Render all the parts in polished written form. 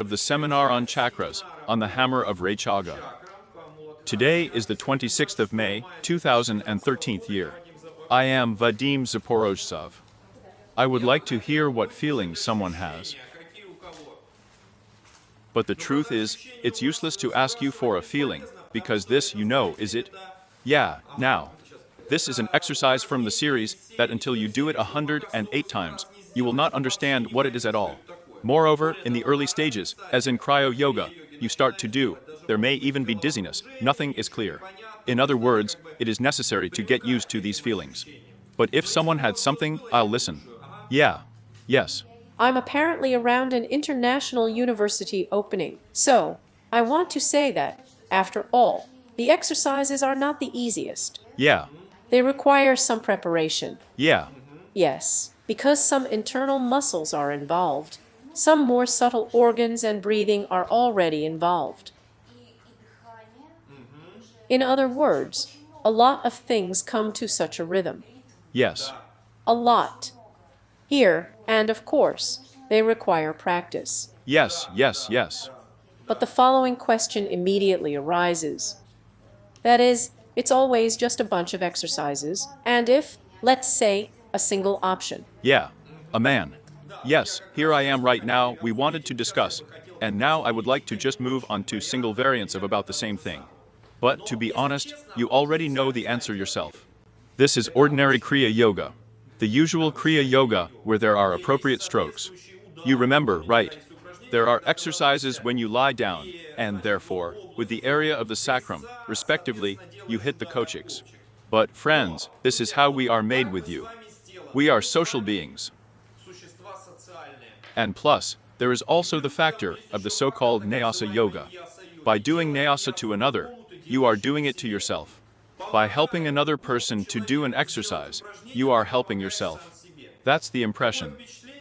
of the seminar on chakras, on the hammer of Raichaga. Today is the 26th of May, 2013 year. I am Vadim Zaporozhtsov. I would like to hear what feelings someone has. But the truth is, it's useless to ask you for a feeling, because this, you know, is it? Yeah, now. This is an exercise from the series that until you do it 108 times, you will not understand what it is at all. Moreover, in the early stages, as in cryo-yoga, you start to do, there may even be dizziness, nothing is clear. In other words, it is necessary to get used to these feelings. But if someone had something, I'll listen. Yeah. Yes. I'm apparently around an international university opening, so I want to say that, after all, the exercises are not the easiest. Yeah. They require some preparation. Yeah. Yes, because some internal muscles are involved. Some more subtle organs and breathing are already involved. In other words, a lot of things come to such a rhythm. Yes. A lot. Here, and of course, they require practice. Yes, yes, yes. But the following question immediately arises. That is, it's always just a bunch of exercises, and if, let's say, a single option. Yeah. A man. Yes, here I am right now, we wanted to discuss, and now I would like to just move on to single variants of about the same thing. But, to be honest, you already know the answer yourself. This is ordinary Kriya Yoga. The usual Kriya Yoga, where there are appropriate strokes. You remember, right? There are exercises when you lie down, and therefore, with the area of the sacrum, respectively, you hit the coccyx. But, friends, this is how we are made with you. We are social beings. And plus, there is also the factor of the so-called Nyasa Yoga. By doing Nyasa to another, you are doing it to yourself. By helping another person to do an exercise, you are helping yourself. That's the impression.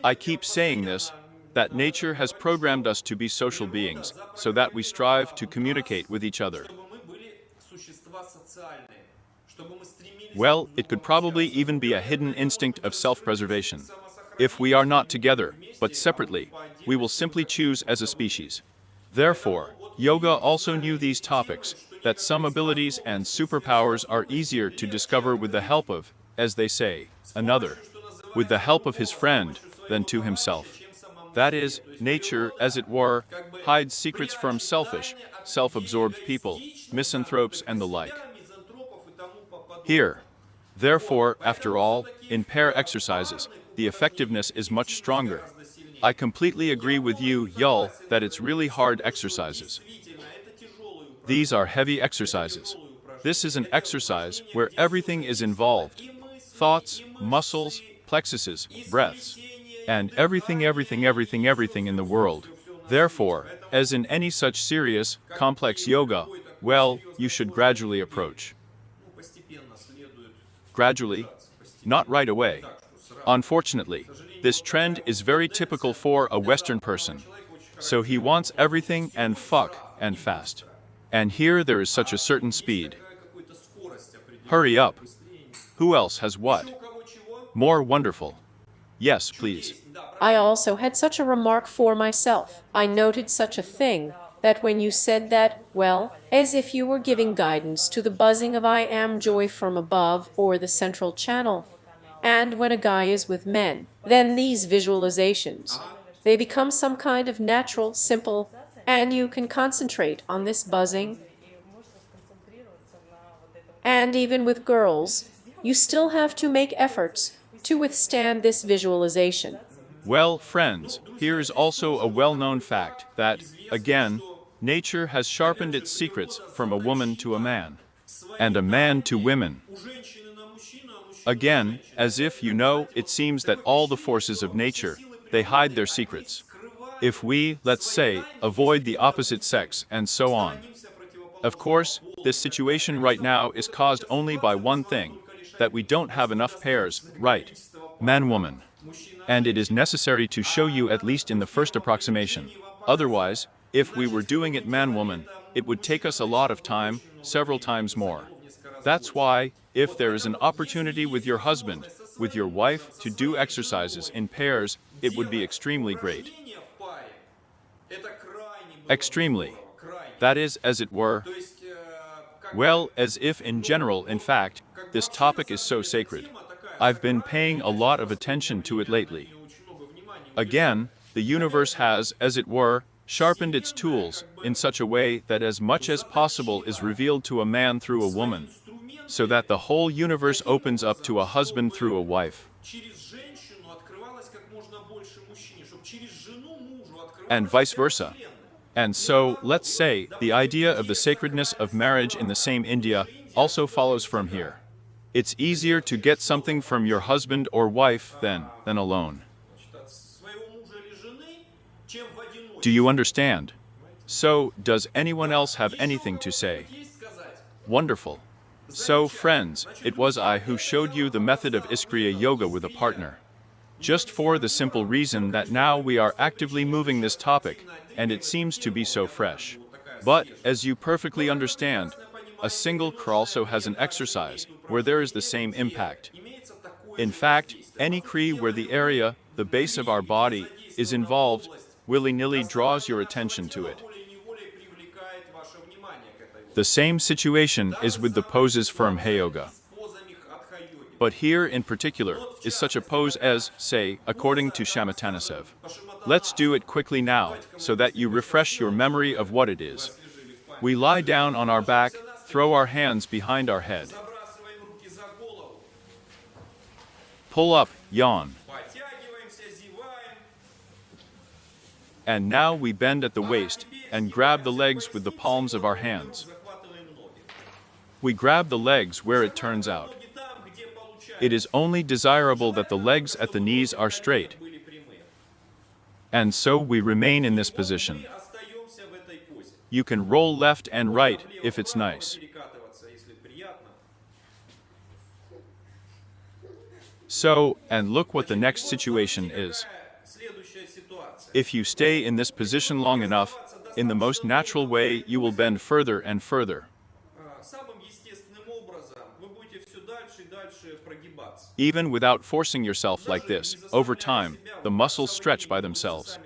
I keep saying this, that nature has programmed us to be social beings, so that we strive to communicate with each other. Well, it could probably even be a hidden instinct of self-preservation. If we are not together, but separately, we will simply choose as a species. Therefore, yoga also knew these topics, that some abilities and superpowers are easier to discover with the help of, as they say, another, with the help of his friend, than to himself. That is, nature, as it were, hides secrets from selfish, self-absorbed people, misanthropes and the like. Here. Therefore, after all, in pair exercises, the effectiveness is much stronger. I completely agree with you, Yul, that it's really hard exercises. These are heavy exercises. This is an exercise where everything is involved. Thoughts, muscles, plexuses, breaths, and everything in the world. Therefore, as in any such serious, complex yoga, well, you should gradually approach. Gradually, not right away. Unfortunately, this trend is very typical for a Western person. So he wants everything and fast. And here there is such a certain speed. Hurry up. Who else has what? More wonderful. Yes, please. I also had such a remark for myself. I noted such a thing, that when you said that, well, as if you were giving guidance to the buzzing of I am joy from above or the central channel. And when a guy is with men, then these visualizations, they become some kind of natural, simple, and you can concentrate on this buzzing. And even with girls, you still have to make efforts to withstand this visualization. Well, friends, here is also a well-known fact that, again, nature has sharpened its secrets from a woman to a man, and a man to women. Again, as if you know, it seems that all the forces of nature, they hide their secrets. If we, let's say, avoid the opposite sex and so on. Of course, this situation right now is caused only by one thing, that we don't have enough pairs, right? Man-woman. And it is necessary to show you at least in the first approximation. Otherwise, if we were doing it man-woman, it would take us a lot of time, several times more. That's why, if there is an opportunity with your husband, with your wife, to do exercises in pairs, it would be extremely great. Extremely. That is, as it were, well, as if in general, in fact, this topic is so sacred. I've been paying a lot of attention to it lately. Again, the universe has, as it were, sharpened its tools in such a way that as much as possible is revealed to a man through a woman, so that the whole universe opens up to a husband through a wife. And vice versa. And so, let's say, the idea of the sacredness of marriage in the same India also follows from here. It's easier to get something from your husband or wife than alone. Do you understand? So, does anyone else have anything to say? Wonderful. So, friends, it was I who showed you the method of Iskriya Yoga with a partner. Just for the simple reason that now we are actively moving this topic, and it seems to be so fresh. But, as you perfectly understand, a single Kriya also has an exercise where there is the same impact. In fact, any Kriya where the area, the base of our body, is involved, willy-nilly draws your attention to it. The same situation is with the poses from Hatha Yoga. But here in particular is such a pose as, say, according to Shamatanasev. Let's do it quickly now, so that you refresh your memory of what it is. We lie down on our back, throw our hands behind our head. Pull up, yawn. And now we bend at the waist and grab the legs with the palms of our hands. We grab the legs where it turns out. It is only desirable that the legs at the knees are straight. And so we remain in this position. You can roll left and right if it's nice. So, and look what the next situation is. If you stay in this position long enough, in the most natural way, you will bend further and further. Even without forcing yourself like this, over time, the muscles stretch by themselves.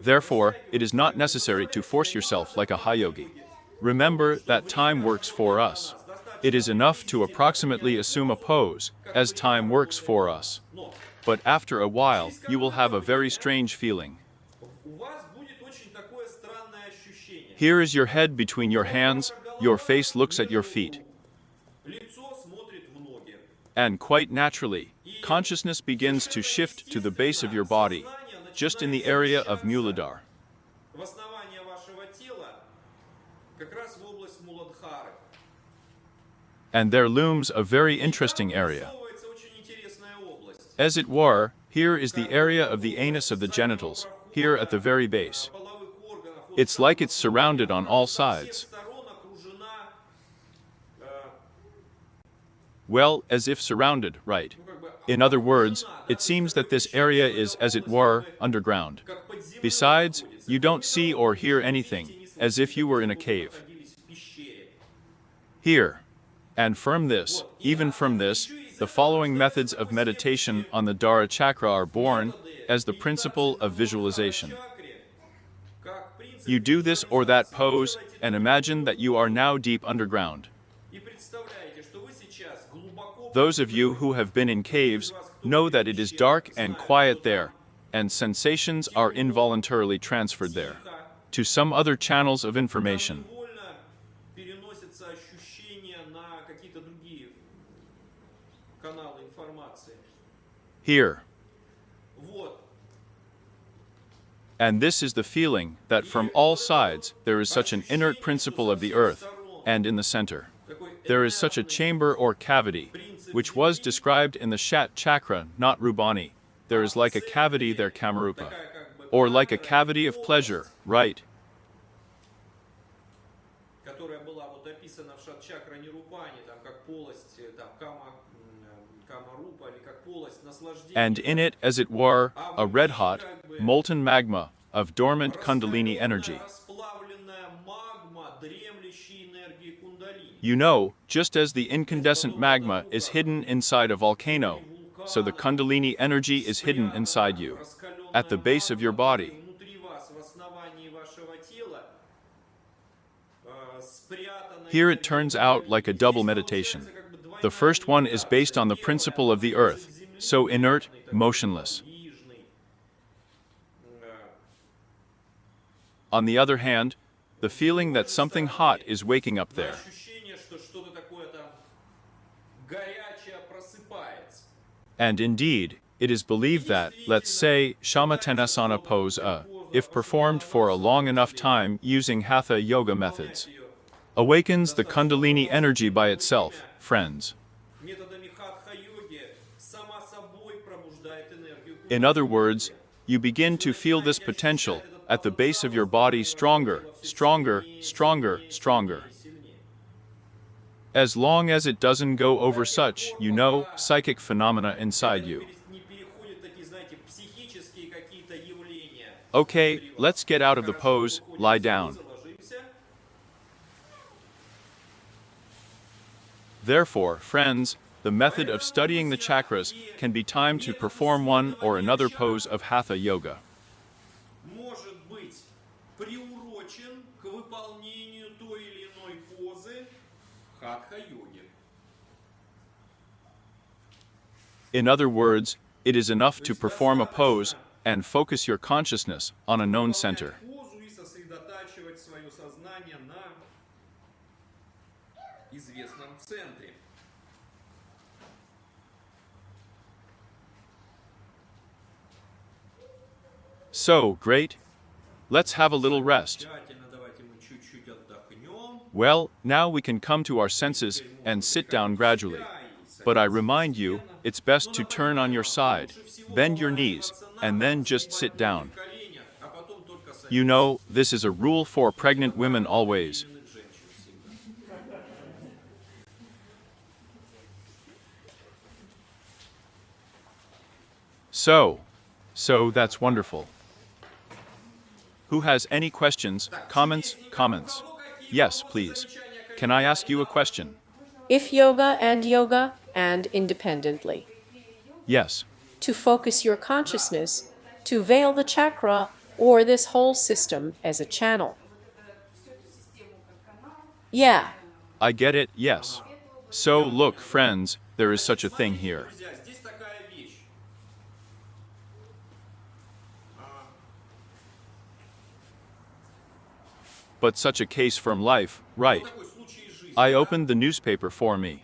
Therefore, it is not necessary to force yourself like a high yogi. Remember that time works for us. It is enough to approximately assume a pose, as time works for us. But after a while, you will have a very strange feeling. Here is your head between your hands, your face looks at your feet. And quite naturally, consciousness begins to shift to the base of your body, just in the area of Muladhara. And there looms a very interesting area. As it were, here is the area of the anus of the genitals, here at the very base. It's like it's surrounded on all sides. Well, as if surrounded, right. In other words, it seems that this area is, as it were, underground. Besides, you don't see or hear anything, as if you were in a cave. Here. And from this, even from this, the following methods of meditation on the Dhara Chakra are born, as the principle of visualization. You do this or that pose, and imagine that you are now deep underground. Those of you who have been in caves know that it is dark and quiet there, and sensations are involuntarily transferred there to some other channels of information. Here. And this is the feeling that from all sides there is such an inert principle of the earth, and in the center there is such a chamber or cavity, which was described in the Shat Chakra, not Rubani. There is like a cavity there, Kamarupa, or like a cavity of pleasure, right? And in it, as it were, a red-hot, molten magma of dormant Kundalini energy. You know, just as the incandescent magma is hidden inside a volcano, so the Kundalini energy is hidden inside you, at the base of your body. Here it turns out like a double meditation. The first one is based on the principle of the earth, so inert, motionless. On the other hand, the feeling that something hot is waking up there. And indeed, it is believed that, let's say, Shamatanasana pose if performed for a long enough time using Hatha yoga methods, awakens the Kundalini energy by itself, friends. In other words, you begin to feel this potential at the base of your body stronger, stronger, stronger, stronger. As long as it doesn't go over such, psychic phenomena inside you. Okay, let's get out of the pose, lie down. Therefore, friends, the method of studying the chakras can be timed to perform one or another pose of Hatha yoga. In other words, it is enough to perform a pose and focus your consciousness on a known center. So, great. Let's have a little rest. Well, now we can come to our senses and sit down gradually. But I remind you, it's best to turn on your side, bend your knees, and then just sit down. This is a rule for pregnant women always. So that's wonderful. Who has any questions, comments? Yes, please. Can I ask you a question? If yoga and independently. Yes. To focus your consciousness, to veil the chakra or this whole system as a channel. Yeah. I get it, yes. So look, friends, there is such a thing here. But such a case from life, right? I opened the newspaper for me.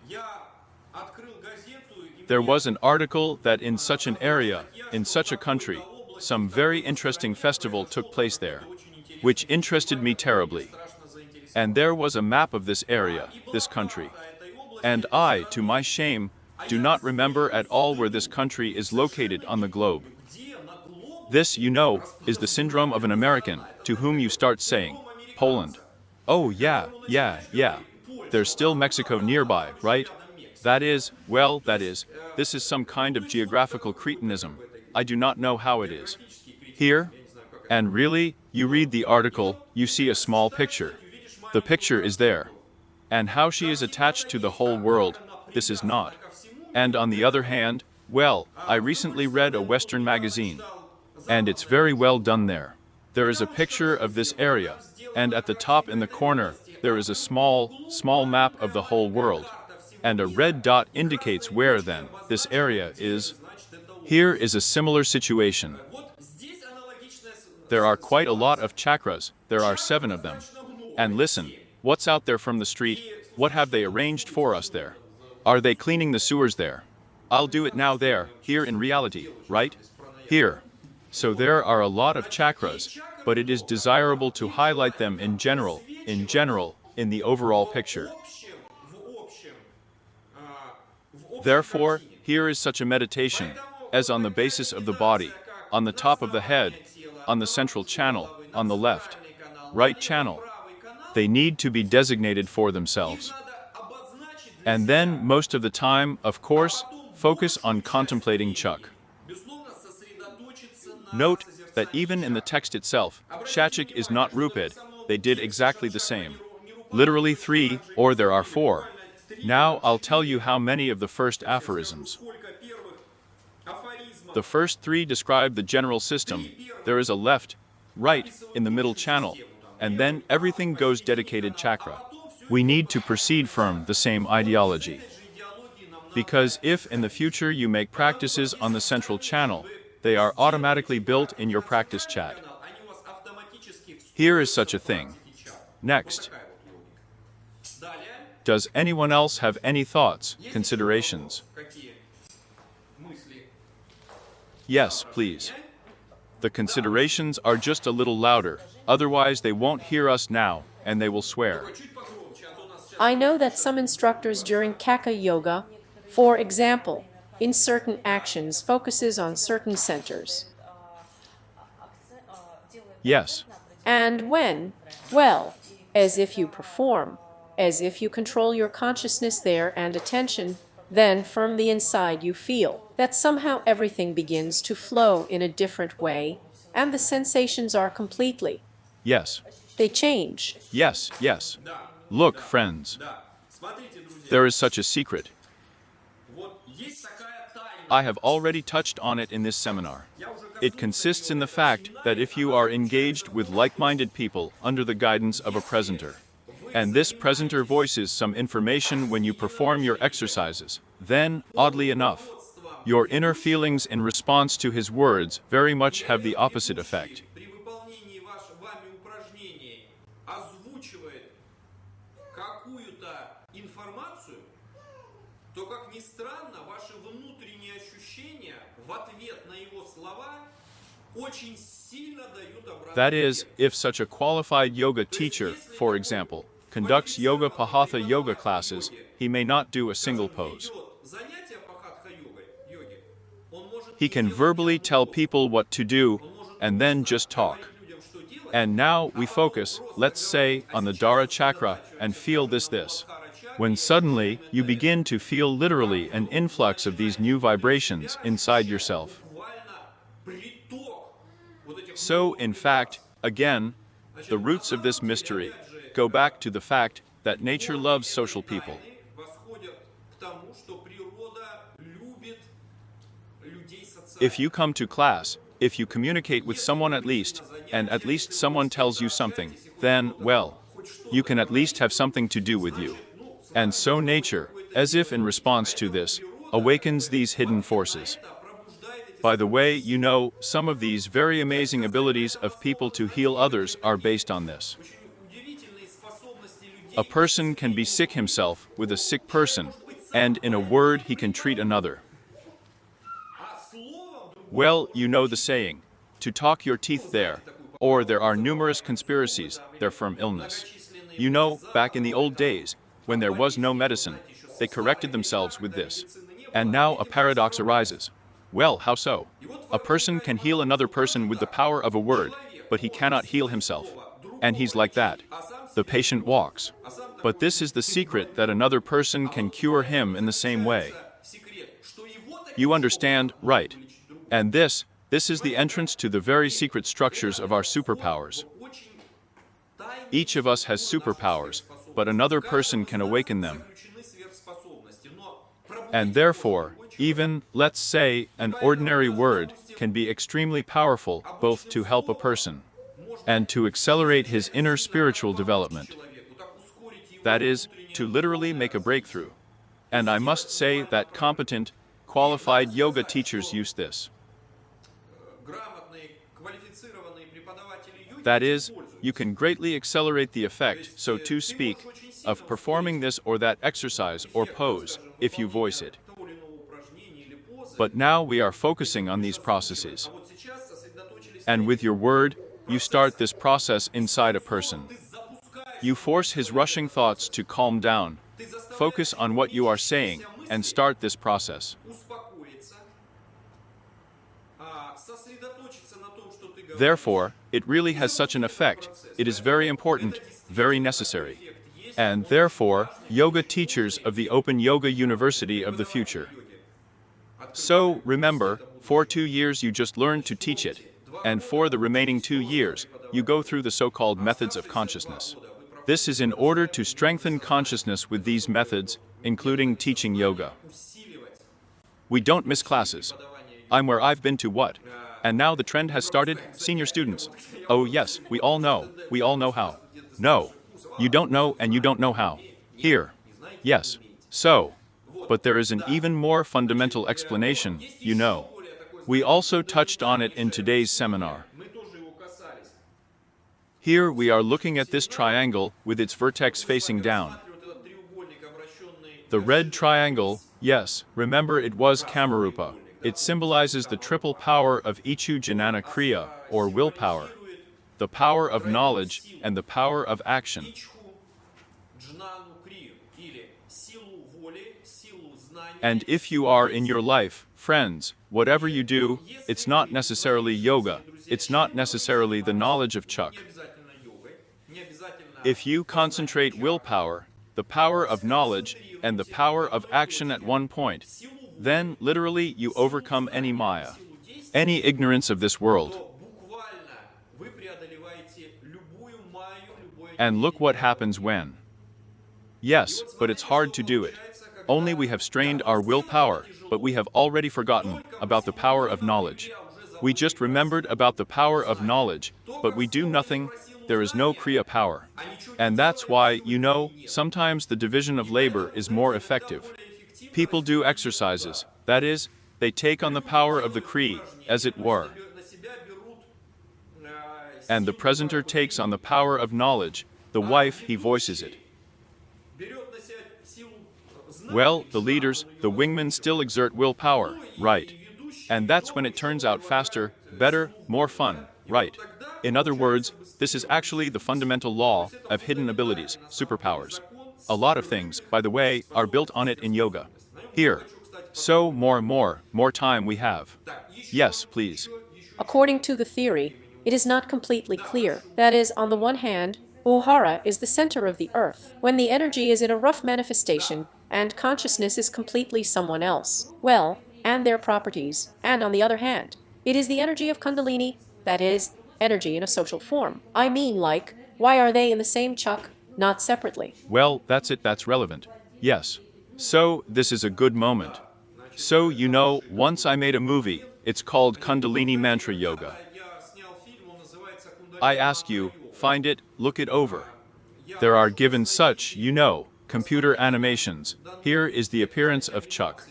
There was an article that in such an area, in such a country, some very interesting festival took place there, which interested me terribly. And there was a map of this area, this country. And I, to my shame, do not remember at all where this country is located on the globe. This, is the syndrome of an American, to whom you start saying, Poland. Oh yeah. There's still Mexico nearby, right? That is, this is some kind of geographical cretinism. I do not know how it is. Here? And really, you read the article, you see a small picture. The picture is there. And how she is attached to the whole world, this is not. And on the other hand, I recently read a Western magazine. And it's very well done there. There is a picture of this area, and at the top in the corner, there is a small map of the whole world. And a red dot indicates where, then, this area is. Here is a similar situation. There are quite a lot of chakras, there are 7 of them. And listen, what's out there from the street? What have they arranged for us there? Are they cleaning the sewers there? I'll do it now there, here in reality, right? Here. So there are a lot of chakras, but it is desirable to highlight them in general, in the overall picture. Therefore, here is such a meditation, as on the basis of the body, on the top of the head, on the central channel, on the left, right channel. They need to be designated for themselves. And then, most of the time, of course, focus on contemplating Chak. Note that even in the text itself, Shachik is not Rupid, they did exactly the same. Literally 3, or there are 4. Now I'll tell you how many of the first aphorisms. The first 3 describe the general system. There is a left, right, in the middle channel, and then everything goes dedicated chakra. We need to proceed from the same ideology. Because if in the future you make practices on the central channel, they are automatically built in your practice chat. Here is such a thing. Next. Does anyone else have any thoughts, considerations? Yes, please. The considerations are just a little louder, otherwise they won't hear us now, and they will swear. I know that some instructors during Kaka Yoga, for example, in certain actions focuses on certain centers. Yes. And when, well, as if you perform, as if you control your consciousness there and attention, then from the inside you feel that somehow everything begins to flow in a different way, and the sensations are completely. Yes. They change. Yes, yes. Look, friends. There is such a secret. I have already touched on it in this seminar. It consists in the fact that if you are engaged with like-minded people under the guidance of a presenter, and this presenter voices some information when you perform your exercises, then, oddly enough, your inner feelings in response to his words very much have the opposite effect. That is, if such a qualified yoga teacher, for example, conducts yoga pahatha yoga classes, he may not do a single pose. He can verbally tell people what to do, and then just talk. And now we focus, let's say, on the Muladhara chakra and feel this. When suddenly you begin to feel literally an influx of these new vibrations inside yourself. So, in fact, again, the roots of this mystery go back to the fact that nature loves social people. If you come to class, if you communicate with someone at least, and at least someone tells you something, then, well, you can at least have something to do with you. And so nature, as if in response to this, awakens these hidden forces. By the way, you know, some of these very amazing abilities of people to heal others are based on this. A person can be sick himself with a sick person, and in a word he can treat another. Well, you know the saying, to talk your teeth there, or there are numerous conspiracies, they're from illness. You know, back in the old days, when there was no medicine, they corrected themselves with this. And now a paradox arises. Well, how so? A person can heal another person with the power of a word, but he cannot heal himself. And he's like that. The patient walks. But this is the secret that another person can cure him in the same way. You understand, right? And this is the entrance to the very secret structures of our superpowers. Each of us has superpowers, but another person can awaken them. And therefore, even, let's say, an ordinary word can be extremely powerful both to help a person and to accelerate his inner spiritual development. That is, to literally make a breakthrough. And I must say that competent, qualified yoga teachers use this. That is, you can greatly accelerate the effect, so to speak, of performing this or that exercise or pose, if you voice it. But now we are focusing on these processes. And with your word, you start this process inside a person. You force his rushing thoughts to calm down, focus on what you are saying, and start this process. Therefore, it really has such an effect. It is very important, very necessary. And therefore, yoga teachers of the Open Yoga University of the future. So, remember, for 2 years you just learn to teach it, and for the remaining 2 years, you go through the so-called methods of consciousness. This is in order to strengthen consciousness with these methods, including teaching yoga. We don't miss classes. I'm where I've been to what? And now the trend has started, senior students. Oh yes, we all know how. No, you don't know and you don't know how. Here. Yes. So. But there is an even more fundamental explanation, you know. We also touched on it in today's seminar. Here we are looking at this triangle with its vertex facing down. The red triangle, yes, remember it was Kamarupa. It symbolizes the triple power of Ichu Jnana Kriya, or willpower, the power of knowledge and the power of action. And if you are in your life, friends, whatever you do, it's not necessarily yoga, it's not necessarily the knowledge of Chak. If you concentrate willpower, the power of knowledge, and the power of action at one point, then literally you overcome any Maya, any ignorance of this world. And look what happens when. Yes, but it's hard to do it. Only we have strained our willpower, but we have already forgotten about the power of knowledge. We just remembered about the power of knowledge, but we do nothing, there is no Kriya power. And that's why, you know, sometimes the division of labor is more effective. People do exercises, that is, they take on the power of the Kriya, as it were. And the presenter takes on the power of knowledge, the wife, he voices it. Well, the leaders, the wingmen still exert willpower, right? And that's when it turns out faster, better, more fun, right? In other words, this is actually the fundamental law of hidden abilities, superpowers. A lot of things, by the way, are built on it in yoga. Here. So, more time we have. Yes, please. According to the theory, it is not completely clear. That is, on the one hand, Muladhara is the center of the earth, when the energy is in a rough manifestation, and consciousness is completely someone else, well, and their properties, and on the other hand, it is the energy of Kundalini, that is, energy in a social form. I mean, like, why are they in the same chak, not separately? Well, that's it, that's relevant. Yes. So, this is a good moment. So, you know, once I made a movie, it's called Kundalini Mantra Yoga. I ask you, find it, look it over. There are given such, you know, computer animations. Here is the appearance of Chak.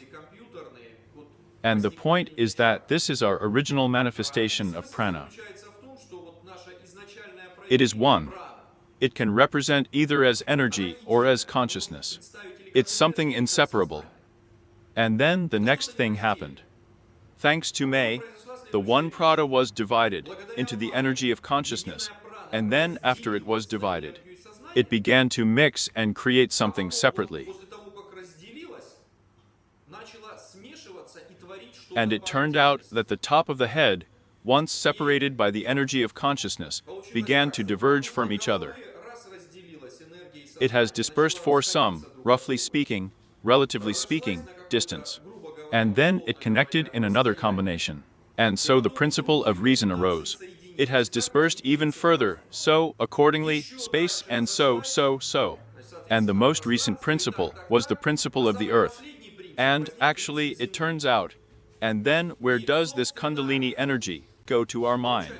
And the point is that this is our original manifestation of prana. It is one. It can represent either as energy or as consciousness. It's something inseparable. And then the next thing happened. Thanks to May, the one prana was divided into the energy of consciousness, and then after it was divided, it began to mix and create something separately. And it turned out that the top of the head, once separated by the energy of consciousness, began to diverge from each other. It has dispersed for some, roughly speaking, relatively speaking, distance. And then it connected in another combination. And so the principle of reason arose. It has dispersed even further, so, accordingly, space and so. And the most recent principle was the principle of the earth. And, actually, it turns out, and then where does this Kundalini energy go to our mind?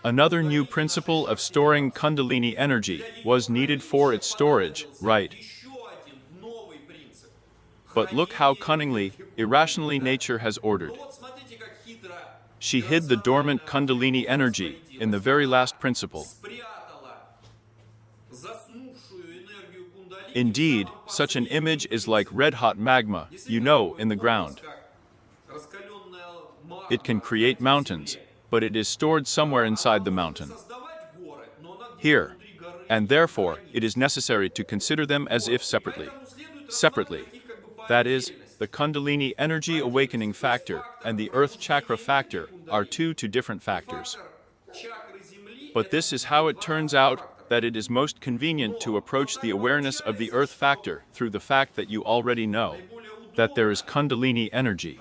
Another new principle of storing Kundalini energy was needed for its storage, right? But look how cunningly, irrationally nature has ordered. She hid the dormant Kundalini energy in the very last principle. Indeed, such an image is like red-hot magma, you know, in the ground. It can create mountains, but it is stored somewhere inside the mountain. Here. And therefore, it is necessary to consider them as if separately. Separately. That is, the Kundalini energy awakening factor and the earth chakra factor are two different factors. But this is how it turns out that it is most convenient to approach the awareness of the earth factor through the fact that you already know that there is Kundalini energy.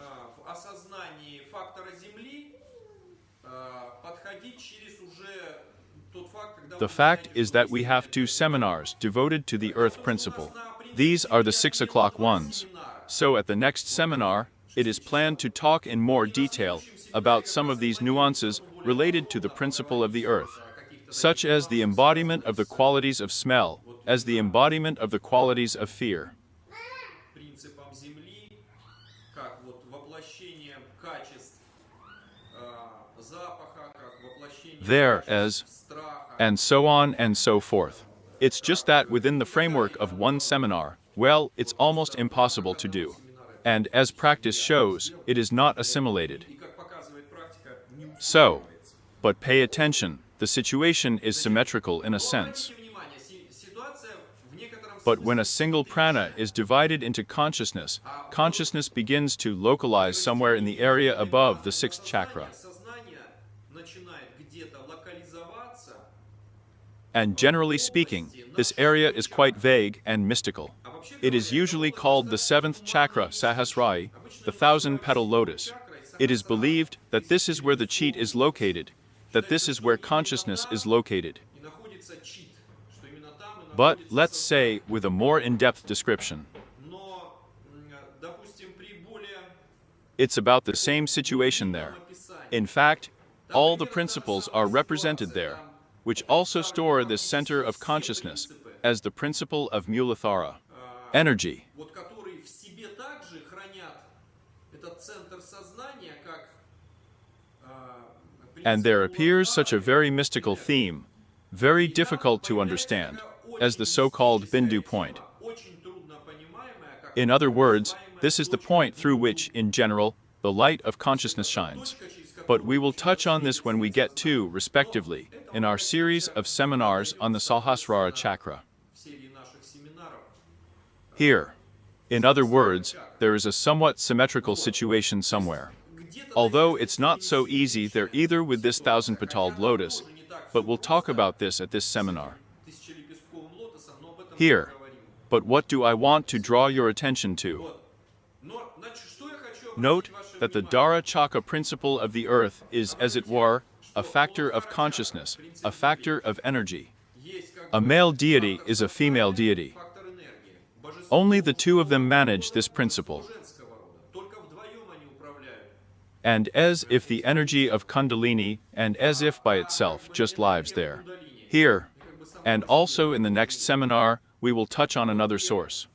The fact is that we have 2 seminars devoted to the earth principle. These are the 6 o'clock ones. So at the next seminar, it is planned to talk in more detail about some of these nuances related to the principle of the earth, such as the embodiment of the qualities of smell, as the embodiment of the qualities of fear. There, as, and so on and so forth. It's just that within the framework of one seminar, well, it's almost impossible to do. And as practice shows, it is not assimilated. So, but pay attention, the situation is symmetrical in a sense. But when a single prana is divided into consciousness, consciousness begins to localize somewhere in the area above the sixth chakra. And generally speaking, this area is quite vague and mystical. It is usually called the seventh chakra, Sahasrari, the thousand-petal lotus. It is believed that this is where the chi is located, that this is where consciousness is located. But, let's say, with a more in-depth description. It's about the same situation there. In fact, all the principles are represented there, which also store this center of consciousness as the principle of Muladhara, energy. And there appears such a very mystical theme, very difficult to understand, as the so-called Bindu point. In other words, this is the point through which, in general, the light of consciousness shines. But we will touch on this when we get to, respectively, in our series of seminars on the Sahasrara chakra. Here, in other words, there is a somewhat symmetrical situation somewhere. Although it's not so easy there either with this thousand-petaled lotus, but we'll talk about this at this seminar. Here, but what do I want to draw your attention to? Note that the Dhara Chakra principle of the earth is, as it were, a factor of consciousness, a factor of energy. A male deity is a female deity. Only the two of them manage this principle. And as if the energy of Kundalini, and as if by itself, just lives there. Here, and also in the next seminar, we will touch on another source.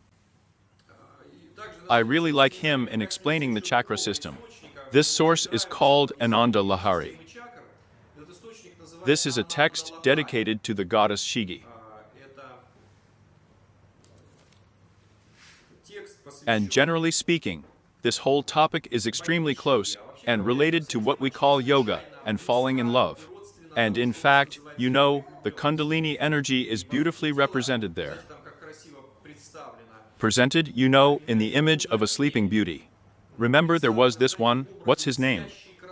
I really like him in explaining the chakra system. This source is called Ananda Lahari. This is a text dedicated to the goddess Shigi. And generally speaking, this whole topic is extremely close and related to what we call yoga and falling in love. And in fact, you know, the Kundalini energy is beautifully represented there. Presented, you know, in the image of a sleeping beauty. Remember there was this one, what's his name?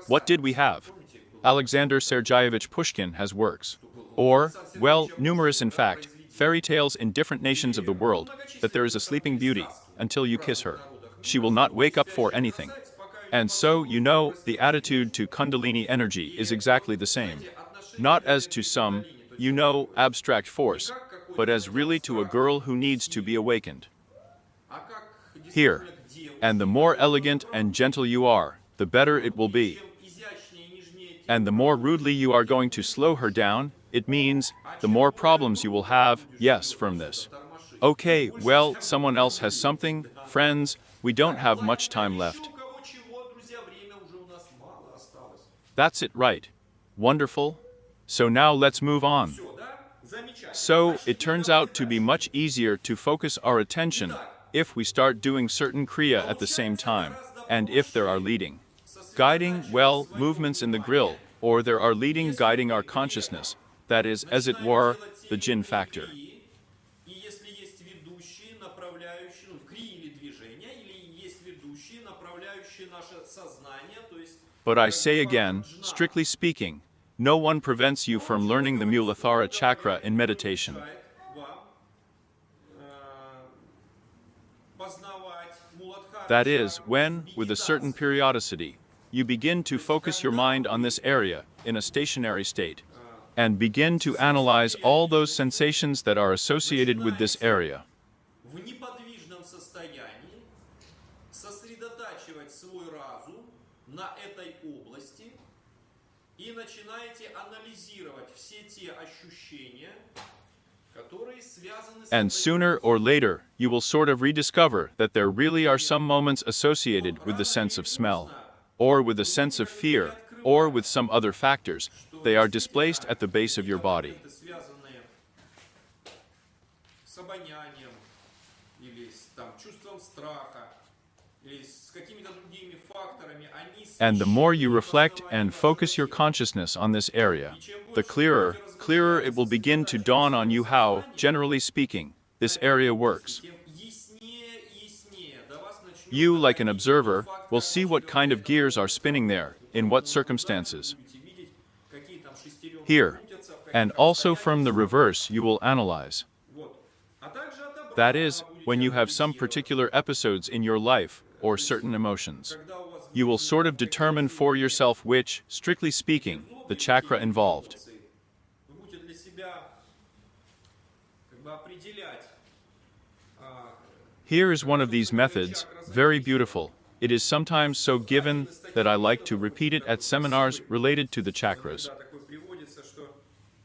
What did we have? Alexander Sergeyevich Pushkin has works. Or, well, numerous in fact, fairy tales in different nations of the world, that there is a sleeping beauty, until you kiss her. She will not wake up for anything. And so, you know, the attitude to Kundalini energy is exactly the same. Not as to some, you know, abstract force, but as really to a girl who needs to be awakened. Here. And the more elegant and gentle you are, the better it will be. And the more rudely you are going to slow her down, it means, the more problems you will have, yes, from this. Okay, well, someone else has something, friends, we don't have much time left. That's it, right. Wonderful. So now let's move on. So, it turns out to be much easier to focus our attention if we start doing certain kriya at the same time, and if there are leading, guiding, well, movements in the grill, or there are leading guiding our consciousness, that is, as it were, the jinn factor. But I say again, strictly speaking, no one prevents you from learning the Muladhara chakra in meditation. That is, when, with a certain periodicity, you begin to focus your mind on this area in a stationary state, and begin to analyze all those sensations that are associated with this area. и начинаете анализировать все те ощущения, которые связаны с And этой sooner or later, you will sort of rediscover that there really are some moments associated with the sense of smell, or with a sense of fear, or with some other factors. They are displaced at the base of your body. связанные с обонянием, или с там, чувством страха, или с какими-то другими факторами, они And the more you смещены в reflect основании and вашего focus your тела. consciousness on this area, И чем the больше clearer it will begin to dawn on you how, generally speaking, this area works. тем яснее и яснее до вас начнет You, like an доходить observer, тот факт, will see what kind of gears are spinning there, in what circumstances. будете видеть, какие там шестеренки Here, крутятся, в каких and also from the расстояниях. reverse, you will analyze. Вот. А также от That обратного is, будете when you have some анализировать. particular episodes in your life or certain emotions. Когда у вас You will sort of determine for yourself which, strictly speaking, the chakra involved. вы будете для себя как бы определять, Here is one of these methods, very beautiful. It is sometimes so given that I like to repeat it at seminars related to the chakras. когда такое приводится, что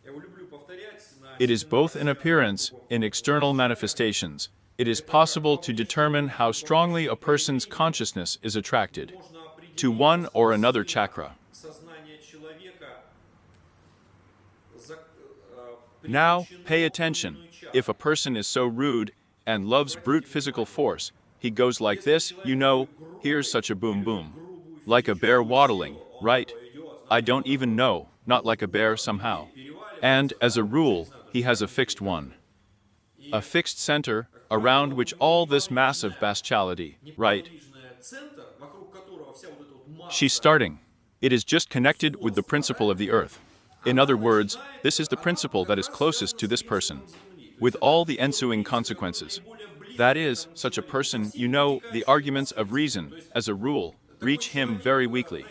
я его люблю повторять на It is both in семинарах, appearance, in external manifestations. It is possible to determine how strongly a person's consciousness is attracted можно определить to one or another chakra. сознание человека Now, pay привлечено в attention. ту или иную чакру. If a person is so rude and loves brute physical force, he goes like this, you know, here's such a boom boom. Like a bear waddling, right? I don't even know, not like a bear somehow. And, as a rule, he has a fixed one. A fixed center, around which all this massive bestiality, right? Неподвижный центр, вокруг которого вся вот эта вот масса. She's starting. It is just connected with the principle of the earth. In other words, this is the principle that is closest to this person, with all the ensuing consequences. That is, such a person, you know, the arguments of reason, as a rule, reach him very weakly.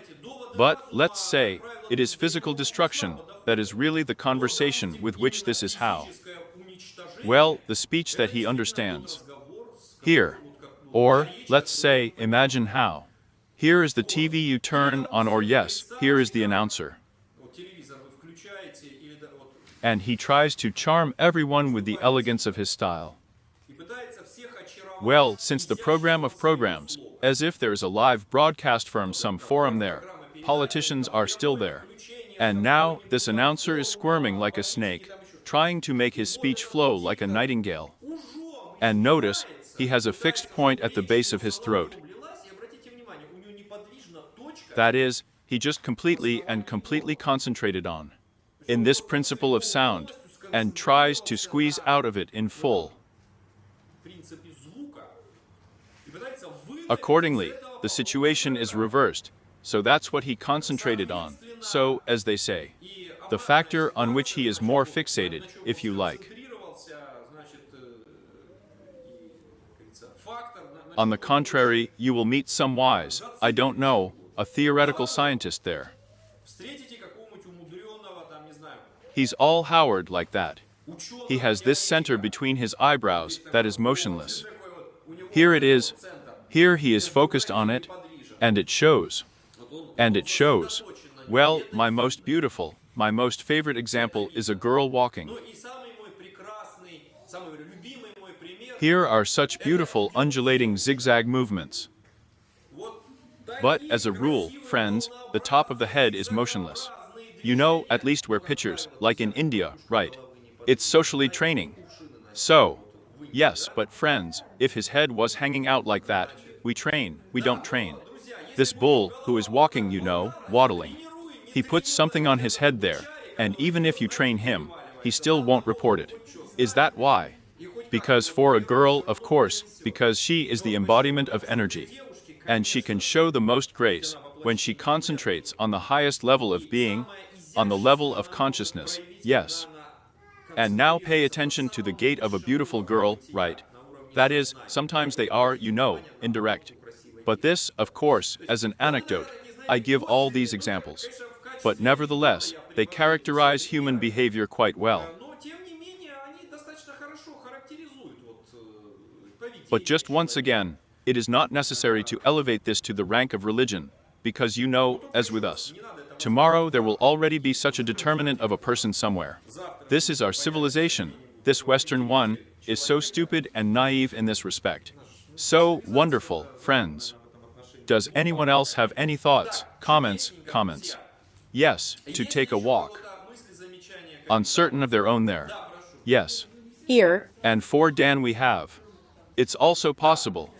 But, let's say, it is physical destruction that is really the conversation with which this is how. Well, the speech that he understands. Here. Or, let's say, imagine how. Here is the TV you turn on, or yes, here is the announcer. Вот телевизор вы включаете, или вот, And he tries to charm everyone with the elegance of his style. и пытается всех очаровать. Well, since the program of programs, as if there is a live broadcast from some forum there, politicians are still there. And now, this announcer is squirming like a snake, trying to make his speech flow like a nightingale. And notice, he has a fixed point at the base of his throat. Влилась, и обратите внимание, у него неподвижна точка. That is, he just completely concentrated on, in this principle of sound, and tries to squeeze out of it in full. В принципе звука. И пытается выдавить Accordingly, из этого the situation is reversed, so that's what he concentrated on, so, as they say, и the factor on which he is more fixated, if you like. концентрировался, значит, и, как говорится, фактор, On the contrary, you will meet some wise, I don't know, a theoretical scientist there. встретите какого-нибудь умудренного, там, не знаю, He's all Howard like that. ученого, He has this center between his eyebrows that is motionless. такой вот, у него Here it is. центр, Here he is focused on it, and it shows. вот он And it shows. сосредоточен на нем. Well, my most beautiful, my most favorite example is a girl walking. Ну и самый мой прекрасный, самый любимый мой пример, Here are such beautiful undulating zigzag movements. вот But, такие as a rule, красивые friends, the top of the head is motionless. You know, at least where pictures, like in India, right? It's socially training. So, yes, but friends, if his head was hanging out like that, we train, we don't train. This bull, who is walking, you know, waddling, he puts something on his head there, and even if you train him, he still won't report it. Is that why? Because for a girl, of course, because she is the embodiment of energy. And she can show the most grace when she concentrates on the highest level of being, on the level of consciousness, yes. And now pay attention to the gait of a beautiful girl, right? That is, sometimes they are, you know, indirect. But this, of course, as an anecdote, I give all these examples. But nevertheless, they characterize human behavior quite well. но тем не менее они достаточно хорошо характеризуют вот поведение. But just once again, it is not necessary to elevate this to the rank of religion, because you know, as with us, Не надо этого Tomorrow there will already be such a determinant of a person somewhere. This is our civilization. This Western one is so stupid and naive in this respect. So wonderful, friends. Does anyone else have any thoughts, comments? Yes, to take a walk. Uncertain of their own there. Yes. Here. And for Dan we have. It's also possible.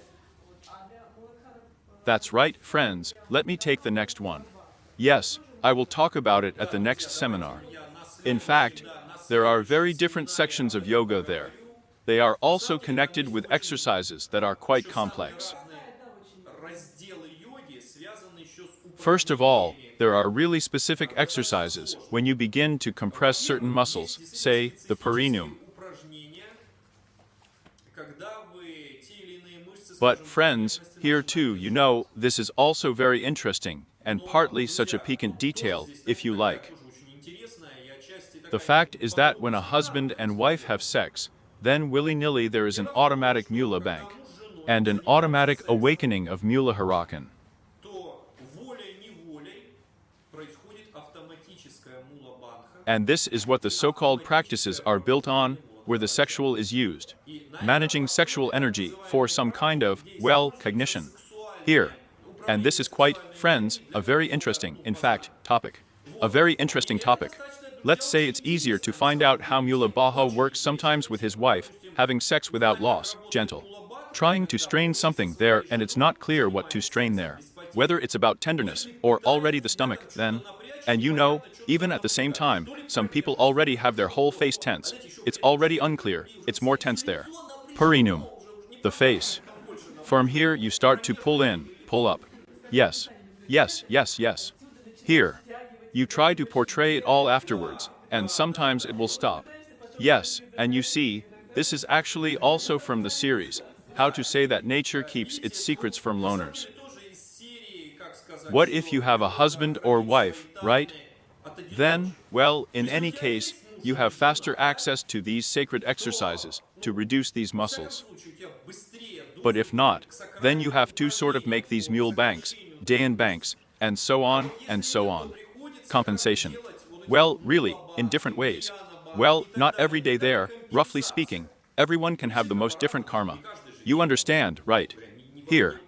That's right, friends, let me take the next one. Yes, I will talk about it at the next seminar. In fact, there are very different sections of yoga there. They are also connected with exercises that are quite complex. First of all, there are really specific exercises when you begin to compress certain muscles, say, the perineum. But friends, here too, you know, this is also very interesting, and partly such a piquant detail, if you like. The fact is that when a husband and wife have sex, then willy-nilly there is an automatic Mula bank, and an automatic awakening of Muladhara. And this is what the so-called practices are built on, where the sexual is used. Managing sexual energy for some kind of, well, cognition. Here. And this is quite, friends, a very interesting, in fact, topic. A very interesting topic. Let's say it's easier to find out how Muladhara works sometimes with his wife, having sex without loss, gentle. Trying to strain something there and it's not clear what to strain there. Whether it's about tenderness, or already the stomach, then. And you know, even at the same time, some people already have their whole face tense. It's already unclear, it's more tense there. Perineum. The face. From here you start to pull in, pull up. Yes. Here. You try to portray it all afterwards, and sometimes it will stop. Yes, and you see, this is actually also from the series, How to Say That Nature Keeps Its Secrets from Loners. What if you have a husband or wife, right? Then, well, in any case, you have faster access to these sacred exercises to reduce these muscles. But if not, then you have to sort of make these mule banks, Dayan banks, and so on, and so on. Compensation. Well, really, in different ways. Well, not every day there, roughly speaking, everyone can have the most different karma. You understand, right? Here.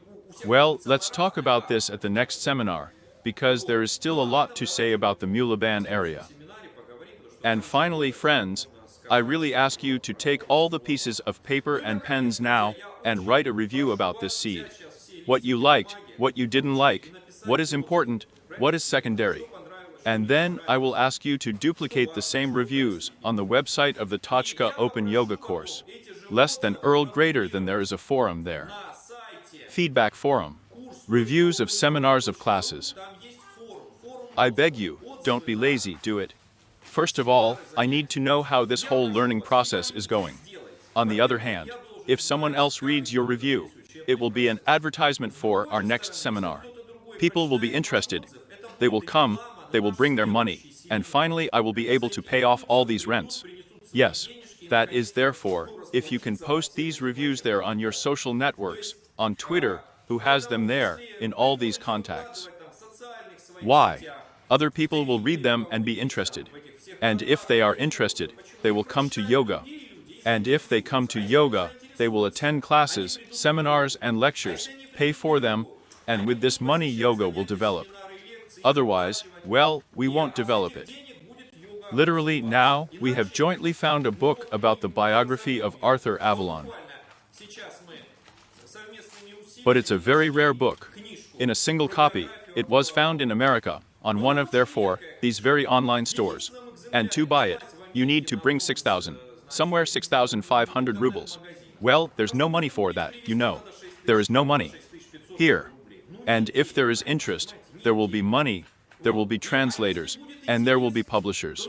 Well, let's talk about this at the next seminar, because there is still a lot to say about the Muladhara area. And finally, friends, I really ask you to take all the pieces of paper and pens now and write a review about this seed. What you liked, what you didn't like, what is important, what is secondary. And then I will ask you to duplicate the same reviews on the website of the Chakra Open Yoga course. Less than greater than there is a forum there. Feedback forum. Reviews of seminars of classes. I beg you, don't be lazy, do it. First of all, I need to know how this whole learning process is going. On the other hand, if someone else reads your review, it will be an advertisement for our next seminar. People will be interested. They will come, they will bring their money, and finally I will be able to pay off all these rents. Yes, that is therefore, if you can post these reviews there on your social networks, on Twitter, who has them there, in all these contacts. Why? Other people will read them and be interested. And if they are interested, they will come to yoga. And if they come to yoga, they will attend classes, seminars and lectures, pay for them, and with this money yoga will develop. Otherwise, well, we won't develop it. Literally now, we have jointly found a book about the biography of Arthur Avalon. But it's a very rare book. In a single copy, it was found in America, on one of, therefore, these very online stores. And to buy it, you need to bring 6,000, somewhere 6,500 rubles. Well, there's no money for that, you know. There is no money. Here. And if there is interest, there will be money, there will be translators, and there will be publishers.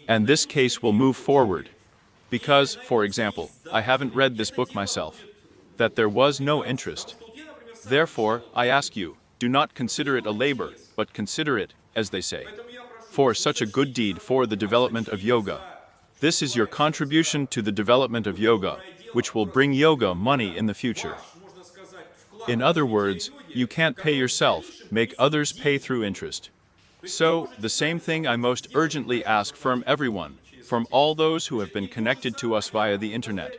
And this case will move forward. Because, for example, I haven't read this book myself. That there was no interest. Therefore, I ask you, do not consider it a labor, but consider it, as they say, for such a good deed for the development of yoga. This is your contribution to the development of yoga, which will bring yoga money in the future. In other words, you can't pay yourself, make others pay through interest. So, the same thing I most urgently ask from everyone, from all those who have been connected to us via the internet.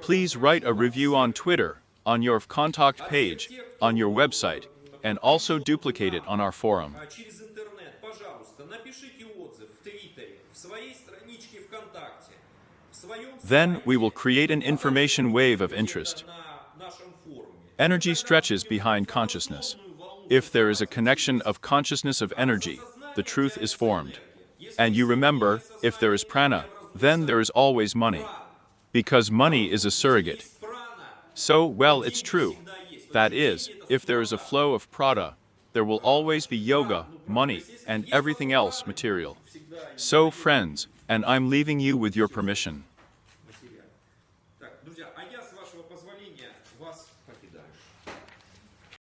Please write a review on Twitter, on your contact page, on your website, and also duplicate it on our forum. Через интернет, пожалуйста, напишите отзыв в Твиттере, в своей страничке ВКонтакте, в своем Then we will сайте, create an information wave of interest. на нашем форуме. Energy stretches behind consciousness. If there is a connection of consciousness of energy, the truth is formed. And you remember, if there is prana, then there is always money. Because money is a surrogate. So, well, it's true. That is, if there is a flow of prana, there will always be yoga, money, and everything else material. So, friends, and I'm leaving you with your permission.